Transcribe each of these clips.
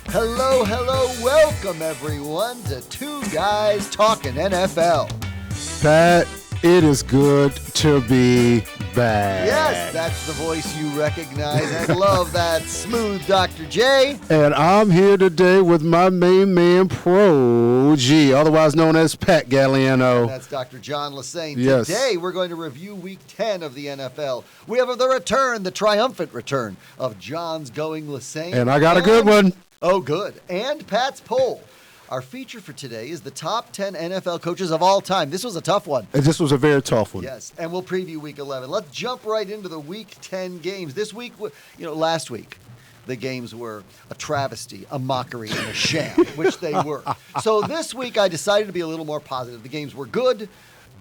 Hello, welcome everyone to Two Guys Talking NFL. Pat, it is good to be back. Yes, that's the voice you recognize and love, that smooth Dr. J. And I'm here today with my main man, Pro G, otherwise known as Pat Galliano. That's Dr. John Lesaine. Yes. Today we're going to review Week 10 of the NFL. We have the triumphant return of John's Going Lesaine. And I got a good one. Oh, good. And Pat's poll. Our feature for today is the top 10 NFL coaches of all time. This was a tough one. And this was a very tough one. Yes, and we'll preview Week 11. Let's jump right into the Week 10 games. This week, last week, the games were a travesty, a mockery, and a sham, which they were. So this week, I decided to be a little more positive. The games were good,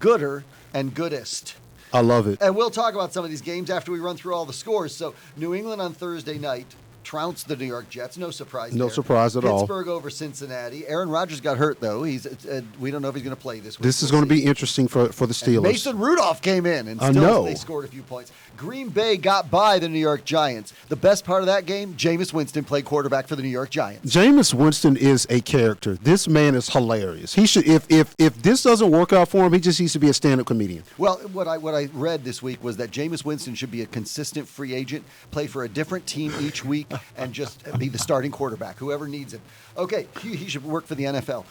gooder, and goodest. I love it. And we'll talk about some of these games after we run through all the scores. So New England on Thursday night trounced the New York Jets. No surprise there. No surprise at all. Pittsburgh over Cincinnati. Aaron Rodgers got hurt, though. We don't know if he's going to play this week. This is going to be interesting for the Steelers. And Mason Rudolph came in, and still they scored a few points. Green Bay got by the New York Giants. The best part of that game, Jameis Winston played quarterback for the New York Giants. Jameis Winston is a character. This man is hilarious. He should, if this doesn't work out for him, he just needs to be a stand-up comedian. Well, what I read this week was that Jameis Winston should be a consistent free agent, play for a different team each week, and just be the starting quarterback, whoever needs him. Okay, he should work for the NFL.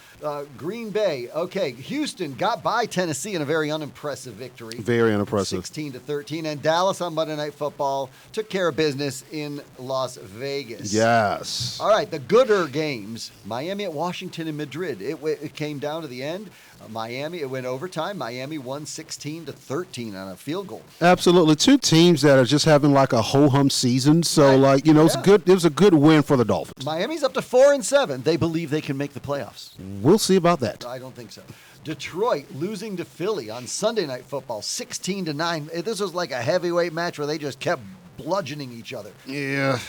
Green Bay, okay. Houston got by Tennessee in a very unimpressive victory. Very unimpressive. 16-13. And Dallas on Monday Night Football took care of business in Las Vegas. Yes. All right, the gooder games. Miami at Washington and Madrid. It came down to the end. Miami, it went overtime. Miami won 16-13 on a field goal. Absolutely. Two teams that are just having like a ho-hum season. So, it's good. It was a good win for the Dolphins. Miami's up to 4-7. They believe they can make the playoffs. We'll see about that. I don't think so. Detroit losing to Philly on Sunday Night Football, 16-9. This was like a heavyweight match where they just kept bludgeoning each other. Yeah.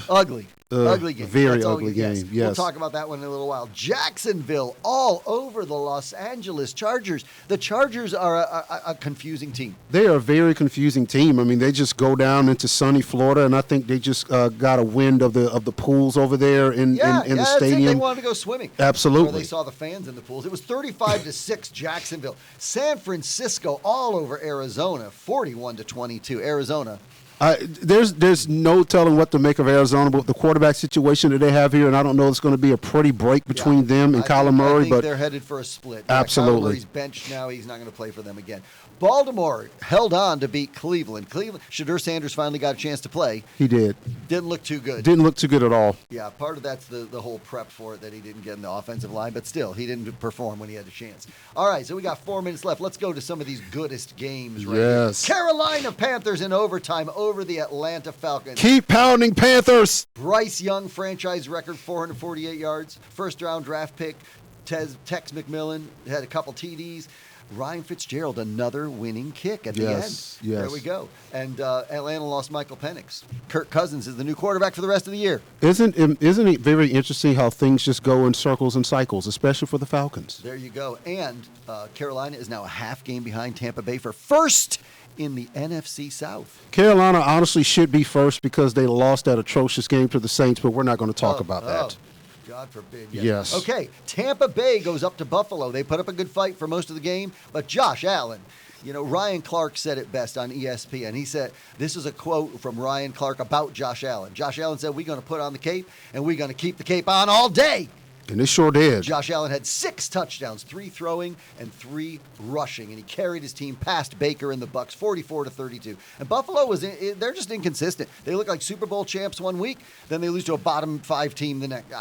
Ugly. Ugly game. Very ugly game, yes. We'll talk about that one in a little while. Jacksonville all over the Los Angeles Chargers. The Chargers are a confusing team. They are a very confusing team. I mean, they just go down into sunny Florida, and I think they just got a wind of the pools over there in the stadium. They wanted to go swimming. Absolutely. Or they saw the fans in the pools. It was 35-6 Jacksonville. San Francisco all over Arizona, 41-22 Arizona. There's no telling what to make of Arizona with the quarterback situation that they have here, and I don't know it's going to be a pretty break between them and Kyler Murray. I think they're headed for a split. Absolutely. Kyler Murray's benched now. He's not going to play for them again. Baltimore held on to beat Cleveland. Shadur Sanders finally got a chance to play. He did. Didn't look too good. Didn't look too good at all. Yeah, part of that's the whole prep for it that he didn't get in the offensive line, but still, he didn't perform when he had a chance. All right, so we got 4 minutes left. Let's go to some of these goodest games right here. Carolina Panthers in overtime over the Atlanta Falcons. Keep pounding, Panthers! Bryce Young, franchise record, 448 yards. First-round draft pick. Tex McMillan had a couple TDs. Ryan Fitzgerald, another winning kick at the end. Yes. There we go. And Atlanta lost Michael Penix. Kirk Cousins is the new quarterback for the rest of the year. Isn't it very interesting how things just go in circles and cycles, especially for the Falcons? There you go. And Carolina is now a half game behind Tampa Bay for first in the NFC South. Carolina honestly should be first because they lost that atrocious game to the Saints, but we're not going to talk about that. God forbid. Yes. Okay, Tampa Bay goes up to Buffalo. They put up a good fight for most of the game, but Josh Allen, Ryan Clark said it best on ESPN. He said, this is a quote from Ryan Clark about Josh Allen. Josh Allen said, we're going to put on the cape, and we're going to keep the cape on all day. And they sure did. Josh Allen had 6 touchdowns, 3 throwing and 3 rushing, and he carried his team past Baker and the Bucs 44-32. And Buffalo they're just inconsistent. They look like Super Bowl champs one week, then they lose to a bottom 5 team the next.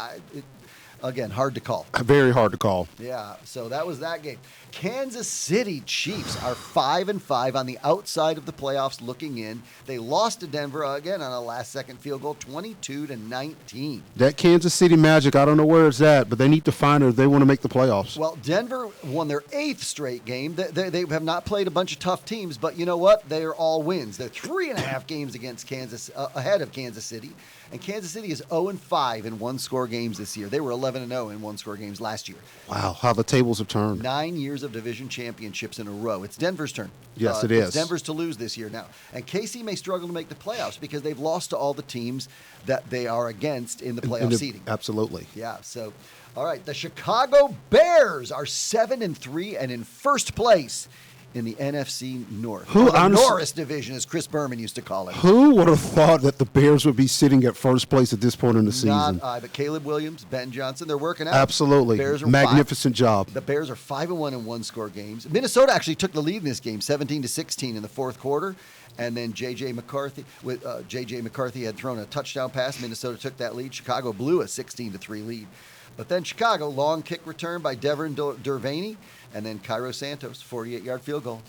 Again, hard to call. Very hard to call. Yeah, so that was that game. Kansas City Chiefs are 5-5 on the outside of the playoffs looking in. They lost to Denver again on a last-second field goal, 22-19. That Kansas City Magic, I don't know where it's at, but they need to find it if they want to make the playoffs. Well, Denver won their 8th straight game. They have not played a bunch of tough teams, but you know what? They are all wins. They're 3.5 games against ahead of Kansas City. And Kansas City is 0-5 in one-score games this year. They were 11-0 in one-score games last year. Wow, how the tables have turned. 9 years of division championships in a row. It's Denver's turn. Yes, it is. It's Denver's to lose this year now. And KC may struggle to make the playoffs because they've lost to all the teams that they are against in the playoff seeding. Absolutely. Yeah, so, all right. The Chicago Bears are 7-3 and in first place in the NFC North. The Norris division, as Chris Berman used to call it. Who would have thought that the Bears would be sitting at first place at this point in the season? Not I, but Caleb Williams, Ben Johnson, they're working out. Absolutely. Magnificent job. The Bears are 5-1 in one-score games. Minnesota actually took the lead in this game, 17-16 in the fourth quarter. And then J.J. McCarthy had thrown a touchdown pass. Minnesota took that lead. Chicago blew a 16-3 lead. But then Chicago, long kick return by Devin Dervaney. And then Cairo Santos, 48-yard field goal.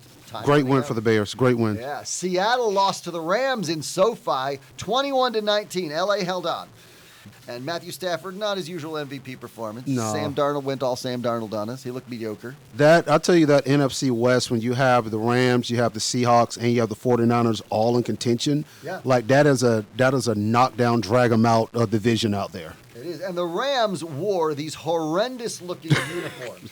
Great win for the Bears. Great win. Yeah. Seattle lost to the Rams in SoFi, 21-19. L.A. held on. And Matthew Stafford, not his usual MVP performance. No. Sam Darnold went all Sam Darnold on us. He looked mediocre. I'll tell you that NFC West, when you have the Rams, you have the Seahawks, and you have the 49ers all in contention, like that is a knockdown, drag them out division out there. It is. And the Rams wore these horrendous-looking uniforms.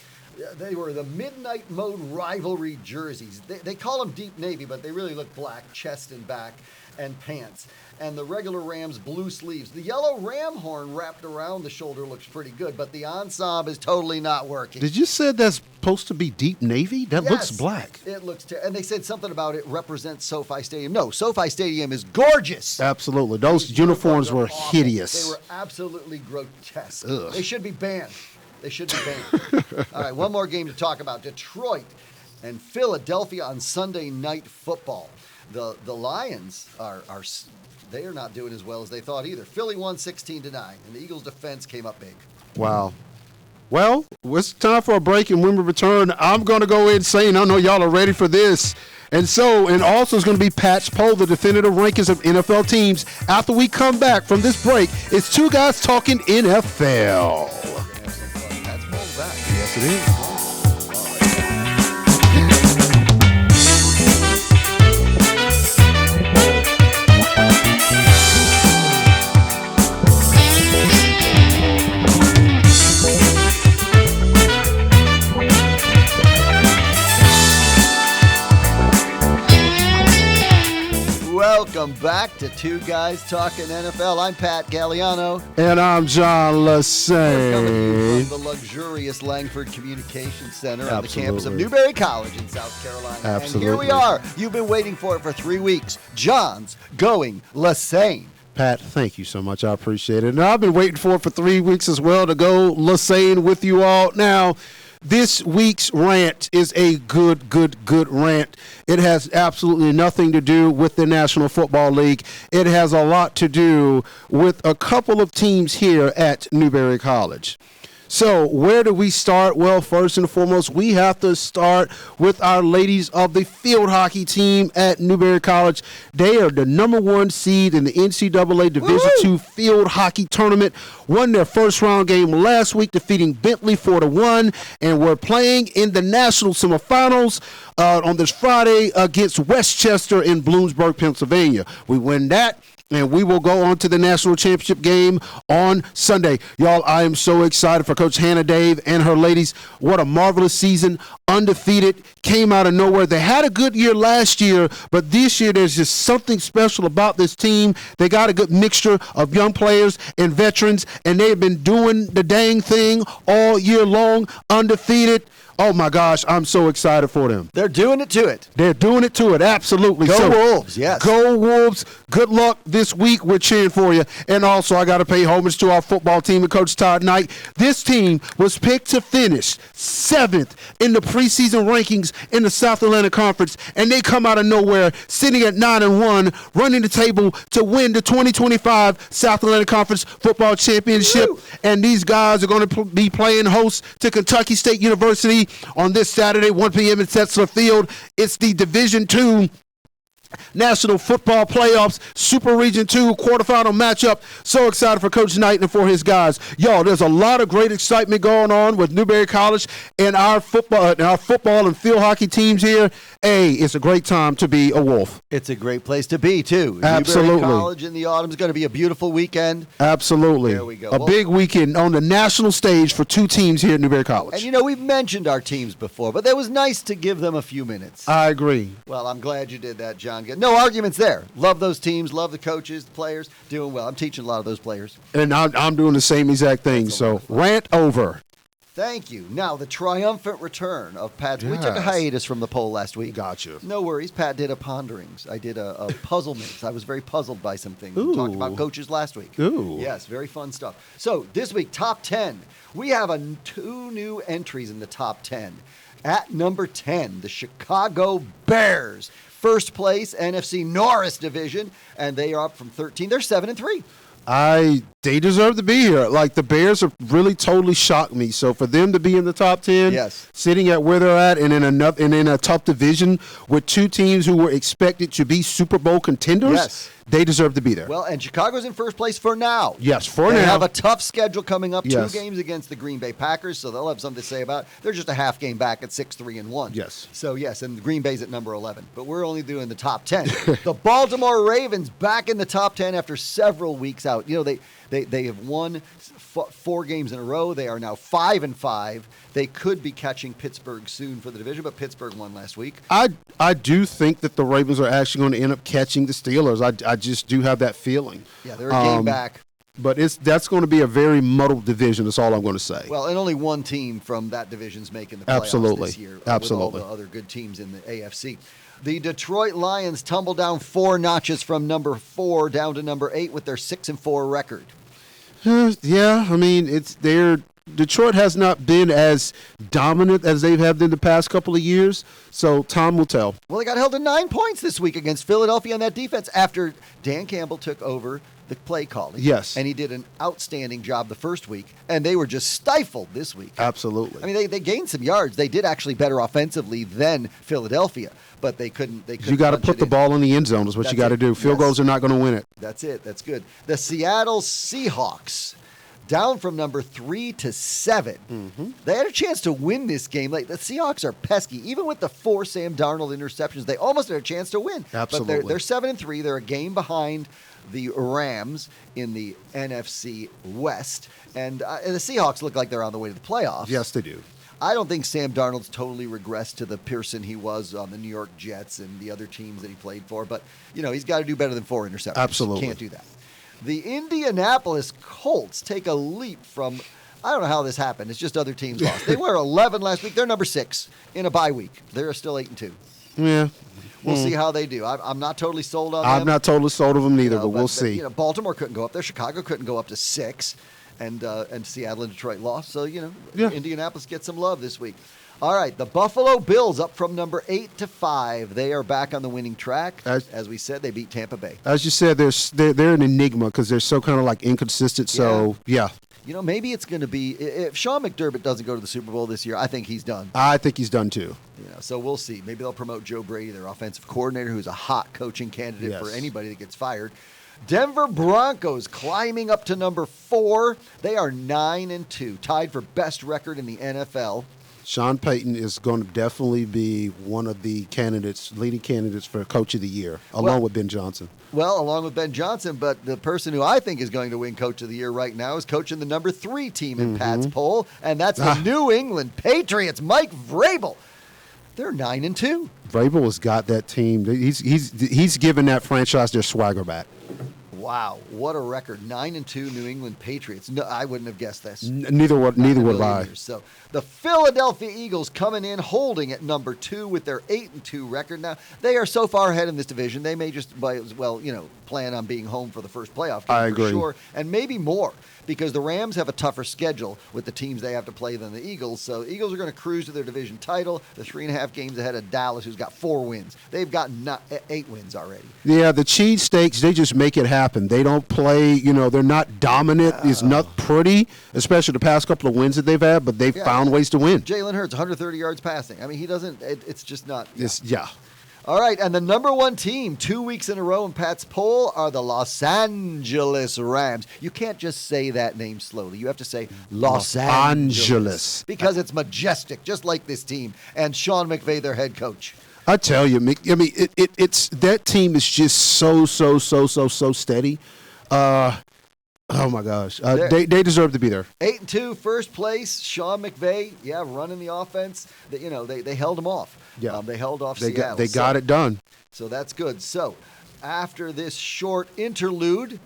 They were the midnight mode rivalry jerseys. They call them deep navy, but they really look black, chest and back, and pants. And the regular Rams blue sleeves. The yellow ram horn wrapped around the shoulder looks pretty good, but the ensemble is totally not working. Did you say that's supposed to be deep navy? That looks black. It looks and they said something about it represents SoFi Stadium. No, SoFi Stadium is gorgeous. Absolutely. Those uniforms were hideous. They were absolutely grotesque. Ugh. They should be banned. All right, one more game to talk about. Detroit and Philadelphia on Sunday Night Football. The Lions are not doing as well as they thought either. Philly won 16-9, and the Eagles' defense came up big. Wow. Well, it's time for a break, and when we return, I'm going to go insane. I know y'all are ready for this. And also it's going to be Pat's poll, the definitive rankings of NFL teams. After we come back from this break, it's two guys talking NFL. Yes, it is. Welcome back to Two Guys Talking NFL. I'm Pat Galliano. And I'm John Lesaine. We're coming to you from the luxurious Langford Communications Center on the campus of Newberry College in South Carolina. Absolutely. And here we are. You've been waiting for it for 3 weeks. John's going Lesaine. Pat, thank you so much. I appreciate it. And I've been waiting for it for 3 weeks as well to go Lesaine with you all. Now, this week's rant is a good rant. It has absolutely nothing to do with the National Football League. It has a lot to do with a couple of teams here at Newberry College. So where do we start? Well, first and foremost, we have to start with our ladies of the field hockey team at Newberry College. They are the number 1 seed in the NCAA Division II field hockey tournament. Won their first round game last week, defeating Bentley 4-1, and we're playing in the national semifinals on this Friday against Westchester in Bloomsburg, Pennsylvania. We win that, and we will go on to the national championship game on Sunday. Y'all, I am so excited for Coach Hannah Dave and her ladies. What a marvelous season. Undefeated, came out of nowhere. They had a good year last year, but this year there's just something special about this team. They got a good mixture of young players and veterans, and they've been doing the dang thing all year long, undefeated. Oh, my gosh, I'm so excited for them. They're doing it to it. They're doing it to it, absolutely. Go Wolves, yes. Go Wolves. Good luck this week. We're cheering for you. And also, I got to pay homage to our football team and Coach Todd Knight. This team was picked to finish 7th in the preseason rankings in the South Atlantic Conference, and they come out of nowhere, sitting at 9-1, running the table to win the 2025 South Atlantic Conference Football Championship. Woo! And these guys are going to be playing host to Kentucky State University on this Saturday, 1 p.m. at Setzler Field. It's the Division II National Football Playoffs Super Region 2 quarterfinal matchup. So excited for Coach Knight and for his guys. Y'all, there's a lot of great excitement going on with Newberry College and our football and field hockey teams here. It's a great time to be a Wolf. It's a great place to be, too. Absolutely. Newberry College in the autumn is going to be a beautiful weekend. Absolutely. There we go. A big weekend on the national stage for two teams here at Newberry College. And, we've mentioned our teams before, but it was nice to give them a few minutes. I agree. Well, I'm glad you did that, John. No arguments there. Love those teams. Love the coaches, the players. Doing well. I'm teaching a lot of those players. And I'm doing the same exact thing. So, rant over. Thank you. Now, the triumphant return of Pat. Yes. We took a hiatus from the poll last week. Gotcha. No worries. Pat did a ponderings. I did a puzzlements. I was very puzzled by some things. Ooh. We talked about coaches last week. Ooh. Yes, very fun stuff. So, this week, top 10. We have two new entries in the top 10. At number 10, the Chicago Bears. First place, NFC Norris Division, and they are up from 13. They're 7-3. They deserve to be here. Like, the Bears have really totally shocked me. So for them to be in the top 10, yes, sitting at where they're at, and in a tough division with two teams who were expected to be Super Bowl contenders, yes, they deserve to be there. Well, and Chicago's in first place for now. Yes, for now. They have a tough schedule coming up. Yes. 2 games against the Green Bay Packers, so they'll have something to say about it. They're just a half game back at 6-3-1. Yes. So, yes, and Green Bay's at number 11. But we're only doing the top 10. The Baltimore Ravens back in the top 10 after several weeks out. They have won 4 games in a row. They are now 5-5. They could be catching Pittsburgh soon for the division, but Pittsburgh won last week. I do think that the Ravens are actually going to end up catching the Steelers. I just do have that feeling. Yeah, they're a game back. But that's going to be a very muddled division. That's all I'm going to say. Well, and only one team from that division's making the playoffs this year. Absolutely. With all the other good teams in the AFC. The Detroit Lions tumble down 4 notches from number 4 down to number 8 with their 6-4 record. Yeah, I mean, Detroit has not been as dominant as they've had in the past couple of years, so time will tell. Well, they got held to 9 points this week against Philadelphia on that defense after Dan Campbell took over the play calling. Yes. And he did an outstanding job the first week, and they were just stifled this week. Absolutely. I mean, they gained some yards. They did actually better offensively than Philadelphia, but they couldn't you got to put the ball in the end zone is what you got to do. Field goals are not going to win it. That's it. That's good. The Seattle Seahawks, down from number 3 to 7. Mm-hmm. They had a chance to win this game. Like, the Seahawks are pesky. Even with the 4 Sam Darnold interceptions, they almost had a chance to win. Absolutely. But they're 7-3. They're a game behind the Rams in the NFC West. And the Seahawks look like they're on the way to the playoffs. Yes, they do. I don't think Sam Darnold's totally regressed to the person he was on the New York Jets and the other teams that he played for. But, he's got to do better than 4 interceptions. Absolutely. Can't do that. The Indianapolis Colts take a leap from, I don't know how this happened. It's just other teams lost. They were 11 last week. They're number 6 in a bye week. They're still 8-2. Yeah. We'll see how they do. I'm not totally sold on them. I'm not totally sold on them neither, but we'll see. Baltimore couldn't go up there. Chicago couldn't go up to 6. And Seattle and Detroit lost. So, Indianapolis gets some love this week. All right, the Buffalo Bills up from number 8 to 5. They are back on the winning track. As we said, they beat Tampa Bay. As you said, they're an enigma because they're so kind of like inconsistent. So, yeah. Maybe it's going to be, if Sean McDermott doesn't go to the Super Bowl this year, I think he's done. I think he's done too. So we'll see. Maybe they'll promote Joe Brady, their offensive coordinator, who's a hot coaching candidate for anybody that gets fired. Denver Broncos climbing up to number 4. They are 9-2, tied for best record in the NFL. Sean Payton is going to definitely be one of the leading candidates for Coach of the Year, along with Ben Johnson. Well, along with Ben Johnson, but the person who I think is going to win Coach of the Year right now is coaching the number 3 team in Pat's poll, and that's the New England Patriots, Mike Vrabel. They're 9-2. Vrabel has got that team. He's given that franchise their swagger back. Wow, what a record. 9-2 New England Patriots. No, I wouldn't have guessed this. Neither would I. So the Philadelphia Eagles coming in holding at number 2 with their 8-2 record. Now, they are so far ahead in this division, they may just, plan on being home for the first playoff game. I agree. For sure, and maybe more, because the Rams have a tougher schedule with the teams they have to play than the Eagles. So the Eagles are going to cruise to their division title. They're 3.5 games ahead of Dallas, who's got 4 wins. They've got 8 wins already. Yeah, the cheesesteaks, they just make it happen. They don't play, they're not dominant. It's not pretty, especially the past couple of wins that they've had, but they've found ways to win. Jalen Hurts, 130 yards passing. I mean, he doesn't, it's just not. Yeah. All right, and the number one team 2 weeks in a row in Pat's poll are the Los Angeles Rams. You can't just say that name slowly. You have to say Los Angeles because it's majestic, just like this team and Sean McVay, their head coach. I tell you, Mick, I mean, it's that team is just so steady. Oh my gosh, they deserve to be there. 8-2, first place. Sean McVay, running the offense. They held them off. Yeah, they held off Seattle. They got it done. So that's good. So after this short interlude,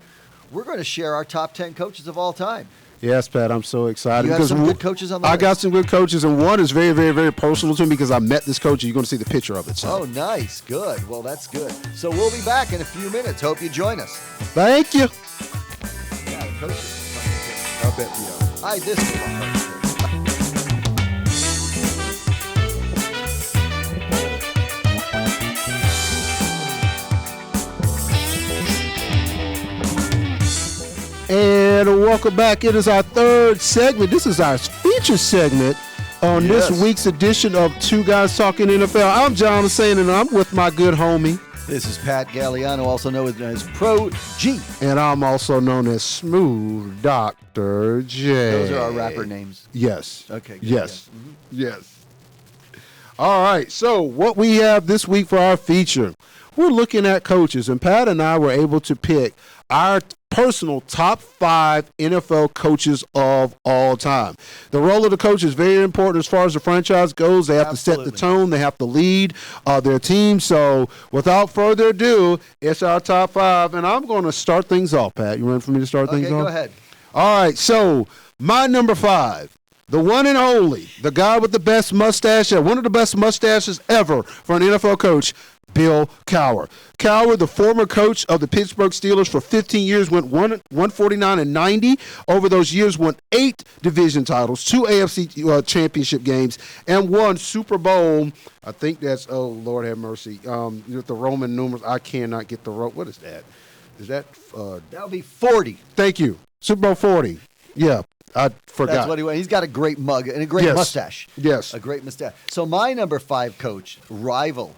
we're going to share our top 10 coaches of all time. Yes, Pat, I'm so excited. You have some good coaches on the list. I got some good coaches, and one is very, very, very personal to me because I met this coach, and you're going to see the picture of it. So. Oh, nice. Good. Well, that's good. So we'll be back in a few minutes. Hope you join us. Thank you. Yeah, the coaches. I bet we are. This is fun. And welcome back. It is our third segment. This is our feature segment on this week's edition of Two Guys Talking NFL. I'm John Lesaine, and I'm with my good homie. This is Pat Galliano, also known as Pro G. And I'm also known as Smooth Dr. J. Those are our rapper names. Yes. Okay. Good. Yes. Mm-hmm. Yes. All right. So what we have this week for our feature, we're looking at coaches, and Pat and I were able to pick our personal top 5 NFL coaches of all time. The role of the coach is very important as far as the franchise goes. They have to set the tone. They have to lead their team. So without further ado, it's our top 5. And I'm going to start things off, Pat. You ready for me to start things off? Okay, go ahead. All right. So my number 5, the one and only, the guy with the best mustache, one of the best mustaches ever for an NFL coach, Bill Cowher. Cowher, the former coach of the Pittsburgh Steelers for 15 years, went 149-90. Over those years, won 8 division titles, 2 AFC championship games, and 1 Super Bowl. I think that's, oh, Lord have mercy, with the Roman numerals. I cannot get the what is that? Is that? That would be 40. Thank you. Super Bowl 40. Yeah. I forgot. That's what he went. He's got a great mug and a great mustache. Yes. A great mustache. So my number 5 coach, rival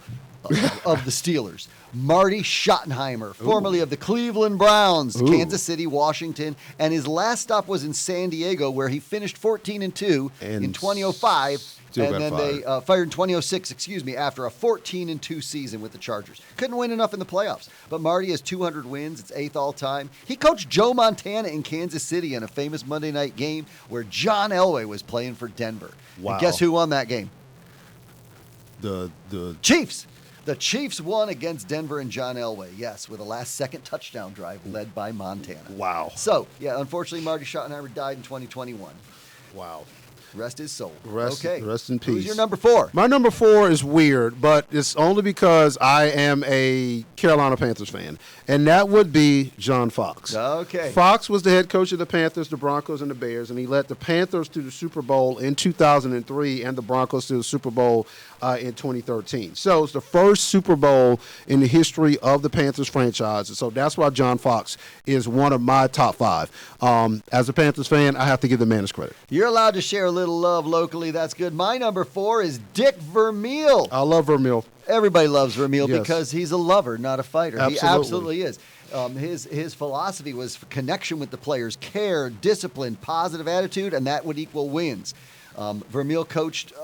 of the Steelers, Marty Schottenheimer, formerly of the Cleveland Browns, Kansas City, Washington, and his last stop was in San Diego, where he finished 14-2 in 2005, and then they fired in 2006, after a 14-2 season with the Chargers. Couldn't win enough in the playoffs, but Marty has 200 wins. It's 8th all time. He coached Joe Montana in Kansas City in a famous Monday night game where John Elway was playing for Denver. Wow. And guess who won that game? The Chiefs. The Chiefs won against Denver and John Elway, yes, with a last-second touchdown drive led by Montana. Wow. So, unfortunately, Marty Schottenheimer died in 2021. Wow. Rest his soul. Rest in peace. Who's your number 4? My number 4 is weird, but it's only because I am a Carolina Panthers fan, and that would be John Fox. Okay. Fox was the head coach of the Panthers, the Broncos, and the Bears, and he led the Panthers to the Super Bowl in 2003 and the Broncos to the Super Bowl in 2013. So it's the first Super Bowl in the history of the Panthers franchise, and so that's why John Fox is one of my top 5. As a Panthers fan, I have to give the man his credit. You're allowed to share a little love locally. That's good. My number 4 is Dick Vermeil. I love Vermeil. Everybody loves Vermeil Yes. because he's a lover, not a fighter. Absolutely. He absolutely is. His philosophy was connection with the players, care, discipline, positive attitude, and that would equal wins. Vermeil coached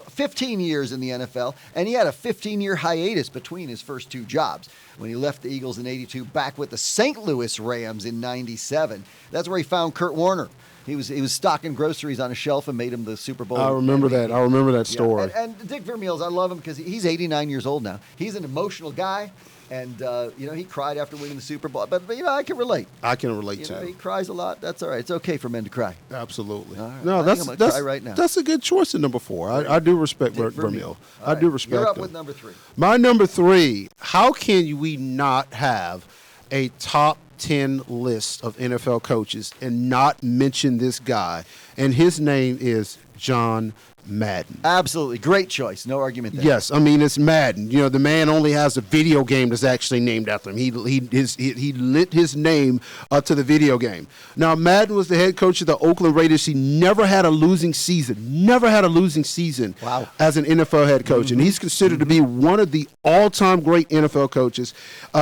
15 years in the NFL, and he had a 15-year hiatus between his first 2 jobs. When he left the Eagles in 82, back with the St. Louis Rams in 97. That's where he found Kurt Warner. He was stocking groceries on a shelf and made him the Super Bowl. I remember that. I remember that story. Yeah. And Dick Vermeil, I love him because he's 89 years old now. He's an emotional guy, and he cried after winning the Super Bowl. But I can relate. I can relate to. He cries a lot. That's all right. It's okay for men to cry. Absolutely. All right. No, I'm gonna cry right now. That's a good choice at number 4. I do respect Vermeil. I do respect him. You're up with number 3. My number 3. How can we not have a top 10 list of NFL coaches and not mention this guy? And his name is John Madden. Absolutely. Great choice. No argument there. Yes, I mean, it's Madden. You know, the man only has a video game that's actually named after him. He lit his name to the video game. Now, Madden was the head coach of the Oakland Raiders. He never had a losing season. Wow. As an NFL head coach. And he's considered to be one of the all-time great NFL coaches.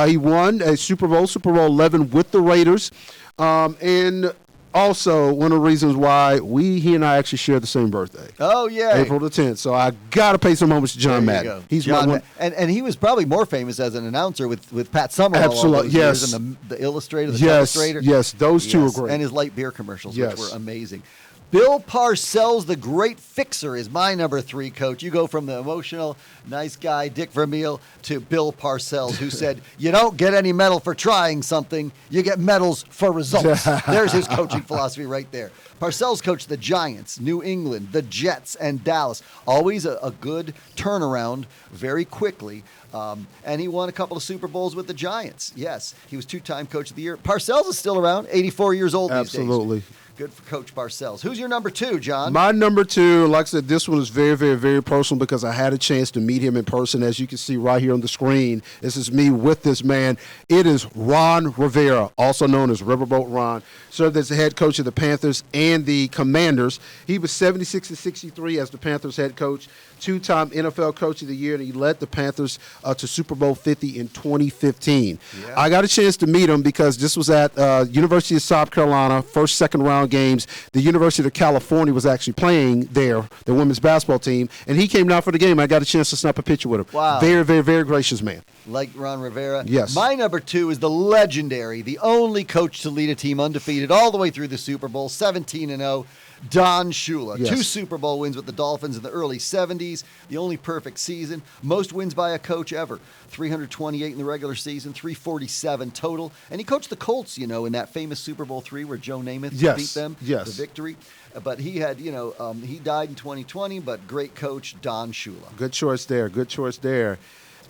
He won a Super Bowl 11 with the Raiders. And also, one of the reasons why he and I actually share the same birthday. Oh, yeah. April the 10th. So I got to pay some homage to John Madden. He's John and he was probably more famous as an announcer with Pat Summerall. Absolutely, yes. Years, and the illustrator, the telestrator. Yes, those two are great. And his light beer commercials, which were amazing. Bill Parcells, the great fixer, is my number 3 coach. You go from the emotional, nice guy, Dick Vermeil, to Bill Parcells, who said, you don't get any medal for trying something, you get medals for results. There's his coaching philosophy right there. Parcells coached the Giants, New England, the Jets, and Dallas. Always a good turnaround very quickly. And he won a couple of Super Bowls with the Giants. Yes, he was 2-time Coach of the Year. Parcells is still around, 84 years old these days. Absolutely. Good for Coach Parcells. Who's your number 2, John? My number 2, like I said, this one is very, very, very personal because I had a chance to meet him in person. As you can see right here on the screen, this is me with this man. It is Ron Rivera, also known as Riverboat Ron. Served as the head coach of the Panthers and the Commanders. He was 76-63 as the Panthers head coach, 2-time NFL Coach of the Year, and he led the Panthers to Super Bowl 50 in 2015. Yeah. I got a chance to meet him because this was at University of South Carolina, first, second round games. The University of California was actually playing there, the women's basketball team, and he came down for the game. I got a chance to snap a picture with him. Wow. Very, very, very gracious man. Like Ron Rivera. Yes. My number 2 is the legendary, the only coach to lead a team undefeated all the way through the Super Bowl, 17-0. Don Shula. Yes. 2 Super Bowl wins with the Dolphins in the early 70s. The only perfect season. Most wins by a coach ever. 328 in the regular season, 347 total. And he coached the Colts, in that famous Super Bowl 3 where Joe Namath beat them. Yes. The victory. But he had, he died in 2020, but great coach, Don Shula. Good choice there.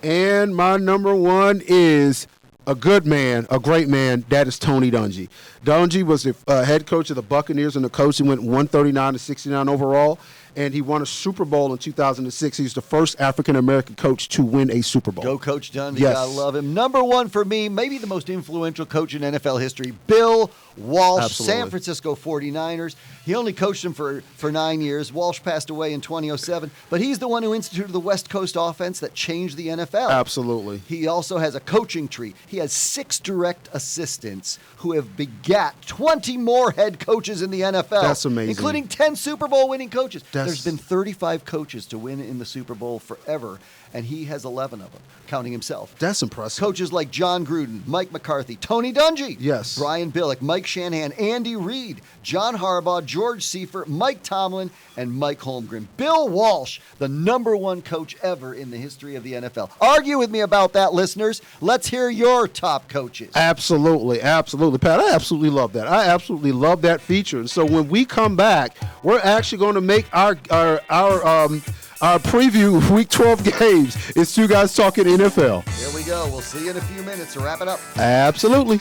And my number 1 is a good man, a great man. That is Tony Dungy. Dungy was the head coach of the Buccaneers and the coach. He went 139-69 overall, and he won a Super Bowl in 2006. He's the first African-American coach to win a Super Bowl. Go Coach Dungy. Yes. I love him. Number 1 for me, maybe the most influential coach in NFL history, Bill Walsh, Absolutely. San Francisco 49ers. He only coached them for 9 years. Walsh passed away in 2007, but he's the one who instituted the West Coast offense that changed the NFL. Absolutely. He also has a coaching tree. He has 6 direct assistants who have begat 20 more head coaches in the NFL. That's amazing. Including 10 Super Bowl winning coaches. There's been 35 coaches to win in the Super Bowl forever, and he has 11 of them, counting himself. That's impressive. Coaches like John Gruden, Mike McCarthy, Tony Dungy, yes, Brian Billick, Mike Shanahan, Andy Reid, John Harbaugh, George Seifert, Mike Tomlin, and Mike Holmgren. Bill Walsh, the number 1 coach ever in the history of the NFL. Argue with me about that, listeners. Let's hear your top coaches. Absolutely, Pat. I absolutely love that. I absolutely love that feature. And so when we come back, we're actually going to make our preview Week 12 games. It's 2 Guys Talking NFL. Here we go. We'll see you in a few minutes to wrap it up. Absolutely.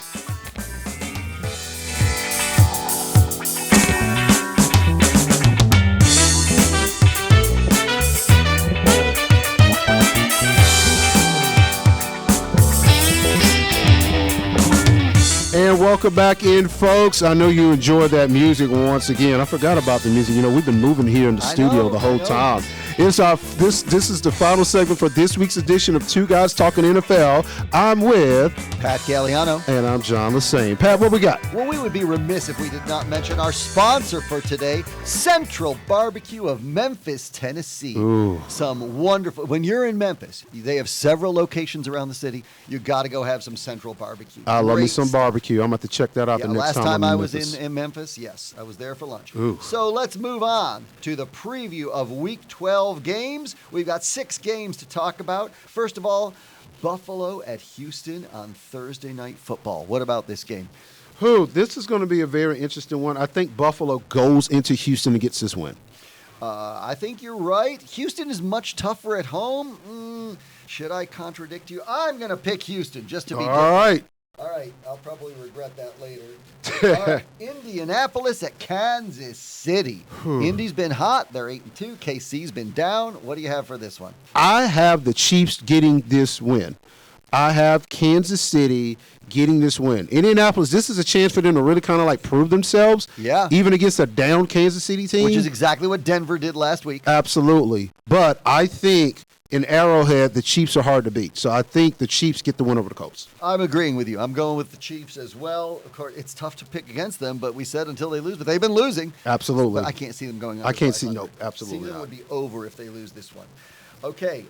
And welcome back in, folks. I know you enjoyed that music once again. I forgot about the music. We've been moving here in the studio the whole time. This is the final segment for this week's edition of 2 Guys Talking NFL. I'm with Pat Galliano. And I'm John Lesaine. Pat, what we got? Well, we would be remiss if we did not mention our sponsor for today, Central Barbecue of Memphis, Tennessee. Ooh. Some wonderful. When you're in Memphis, they have several locations around the city. You got to go have some Central Barbecue. I love me some barbecue. I'm going to have to check that out the next last time I was in Memphis, yes, I was there for lunch. Ooh. So let's move on to the preview of Week 12 games. We've got 6 games to talk about. First of all, Buffalo at Houston on Thursday Night Football. What about this game? This is going to be a very interesting one. I think Buffalo goes into Houston and gets this win. I think you're right. Houston is much tougher at home. Should I contradict you? I'm going to pick Houston just to be different. All right. All right, I'll probably regret that later. All right, Indianapolis at Kansas City. Indy's been hot. They're 8-2. KC's been down. What do you have for this one? I have the Chiefs getting this win. I have Kansas City getting this win. Indianapolis, this is a chance for them to really kind of like prove themselves. Yeah. Even against a down Kansas City team. Which is exactly what Denver did last week. Absolutely. But I think in Arrowhead, the Chiefs are hard to beat. So I think the Chiefs get the win over the Colts. I'm agreeing with you. I'm going with the Chiefs as well. Of course, it's tough to pick against them, but we said until they lose. But they've been losing. Absolutely. But I can't see them going over. I can't see, 500. no, absolutely Season not. would be over if they lose this one. Okay,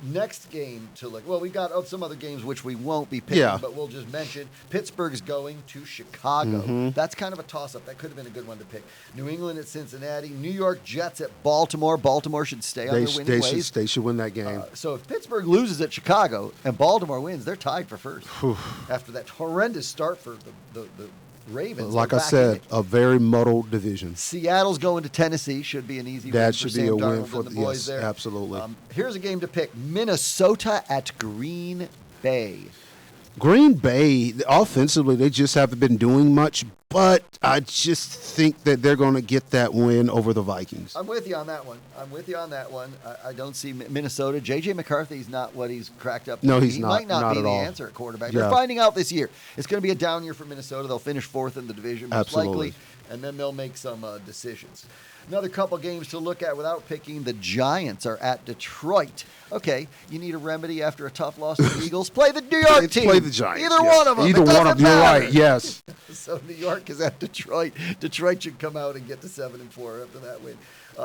next game to look. Well, we got some other games which we won't be picking, but we'll just mention. Pittsburgh's going to Chicago. That's kind of a toss-up. That could have been a good one to pick. New England at Cincinnati. New York Jets at Baltimore. Baltimore should stay on their winning ways. They should win that game. So if Pittsburgh loses at Chicago and Baltimore wins, they're tied for first. After that horrendous start for the Ravens. Like I said, a very muddled division. Seattle's going to Tennessee. Should be an easy win. That should be a win for for the boys yes, there. absolutely. Here's a game to pick. Minnesota at Green Bay. Green Bay, offensively, they just haven't been doing much, but I just think that they're going to get that win over the Vikings. I'm with you on that one. I don't see Minnesota. J.J. McCarthy's not what he's cracked up to No, be. he's he not. might not be at the all. answer at quarterback. Yeah. They're finding out this year. It's going to be a down year for Minnesota. They'll finish fourth in the division, most Absolutely. likely, and then they'll make some decisions. Another couple games to look at without picking. The Giants are at Detroit. Okay, you need a remedy after a tough loss to the Eagles. Play the New York team. Play the Giants. Either yes. one of them. Either one of them. You're right. Yes. So New York is at Detroit. Detroit should come out and get to 7-4 after that win.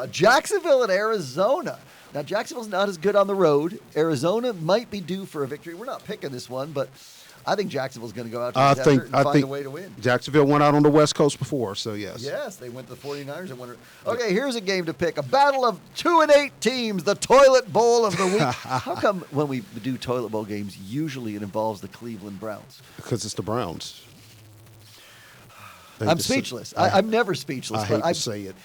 Jacksonville at Arizona. Now, Jacksonville's not as good on the road. Arizona might be due for a victory. We're not picking this one, but I think Jacksonville's going to go out to the desert and find a way to win. Jacksonville went out on the West Coast before, so yes. Yes, they went to the 49ers and won. Okay, here's a game to pick. A battle of 2-8 teams, the toilet bowl of the week. How come when we do toilet bowl games, usually it involves the Cleveland Browns? Because it's the Browns. I'm speechless. I'm never speechless. I hate to say it.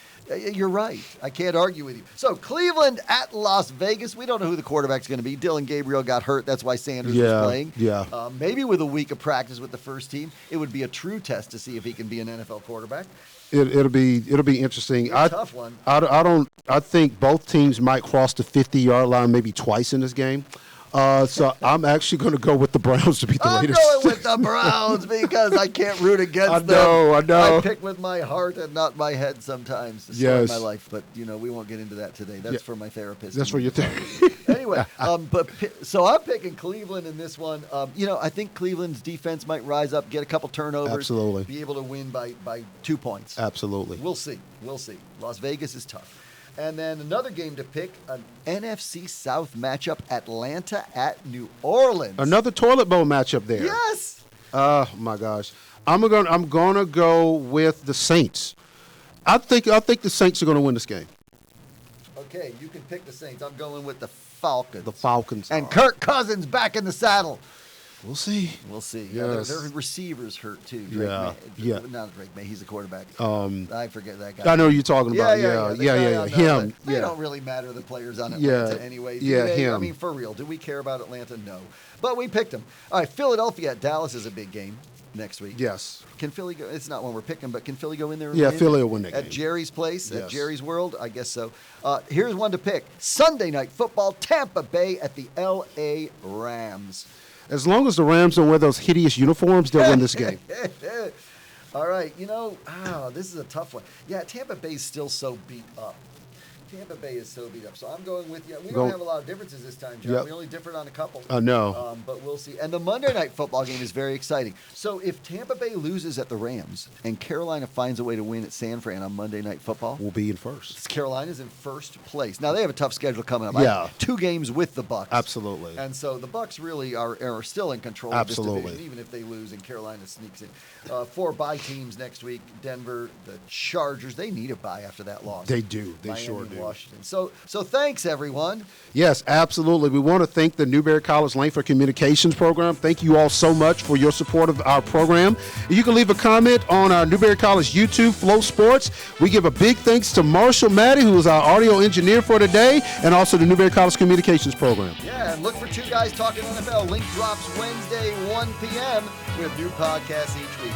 You're right. I can't argue with you. So, Cleveland at Las Vegas. We don't know who the quarterback's going to be. Dylan Gabriel got hurt. That's why Sanders was playing. Yeah. Maybe with a week of practice with the first team, it would be a true test to see if he can be an NFL quarterback. It'll be interesting. It's a tough one. I think both teams might cross the 50-yard line maybe twice in this game. So I'm actually going to go with the Browns to beat the Raiders. I'm going with the Browns because I can't root against them. I know. I pick with my heart and not my head sometimes to start my life. But, we won't get into that today. That's for my therapist. That's for your therapist. Anyway, so I'm picking Cleveland in this one. I think Cleveland's defense might rise up, get a couple turnovers. Absolutely. Be able to win by 2 points. Absolutely. We'll see. Las Vegas is tough. And then another game to pick, an NFC South matchup, Atlanta at New Orleans. Another toilet bowl matchup there. Yes. Oh my gosh. I'm gonna go with the Saints. I think the Saints are gonna win this game. Okay, you can pick the Saints. I'm going with the Falcons. The Falcons. And Kirk Cousins back in the saddle. We'll see. Yeah, their receivers hurt too. Yeah. Not Drake May. He's the quarterback. I forget that guy. I know who you're talking about. Yeah. Him. They don't really matter, the players on Atlanta anyway. Him. I mean, for real. Do we care about Atlanta? No. But we picked them. All right, Philadelphia at Dallas is a big game next week. Yes. Can Philly go? It's not one we're picking, but can Philly go in there and Yeah, win? Philly will win that game. At Jerry's place, Yes. at Jerry's World? I guess so. Here's one to pick. Sunday Night Football, Tampa Bay at the L.A. Rams. As long as the Rams don't wear those hideous uniforms, they'll win this game. All right, this is a tough one. Yeah, Tampa Bay's still so beat up. Tampa Bay is so beat up. So I'm going with you. We don't have a lot of differences this time, John. Yep. We only differed on a couple. No. But we'll see. And the Monday Night Football game is very exciting. So if Tampa Bay loses at the Rams and Carolina finds a way to win at San Fran on Monday Night Football, We'll be in first. Carolina's in first place. Now, they have a tough schedule coming up. Yeah. 2 games with the Bucs. Absolutely. And so the Bucs really are still in control of this division, even if they lose and Carolina sneaks in. 4 bye teams next week. Denver, the Chargers, they need a bye after that loss. They do. They Miami sure do. Washington. So thanks, everyone. Yes, absolutely. We want to thank the Newberry College Langford Communications Program. Thank you all so much for your support of our program. You can leave a comment on our Newberry College YouTube, Flow Sports. We give a big thanks to Marshall Maddie, who is our audio engineer for today, and also the Newberry College Communications Program. Yeah, and look for Two Guys Talking NFL. Link drops Wednesday, 1 p.m. We have new podcasts each week.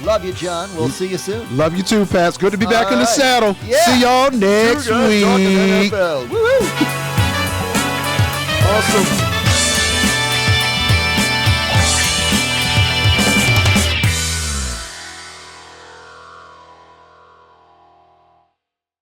Love you, John. We'll see you soon. Love you too, Pats. Good to be back in the saddle. Yeah. See y'all next Two Guys week. Talking NFL. Woo-hoo. Awesome.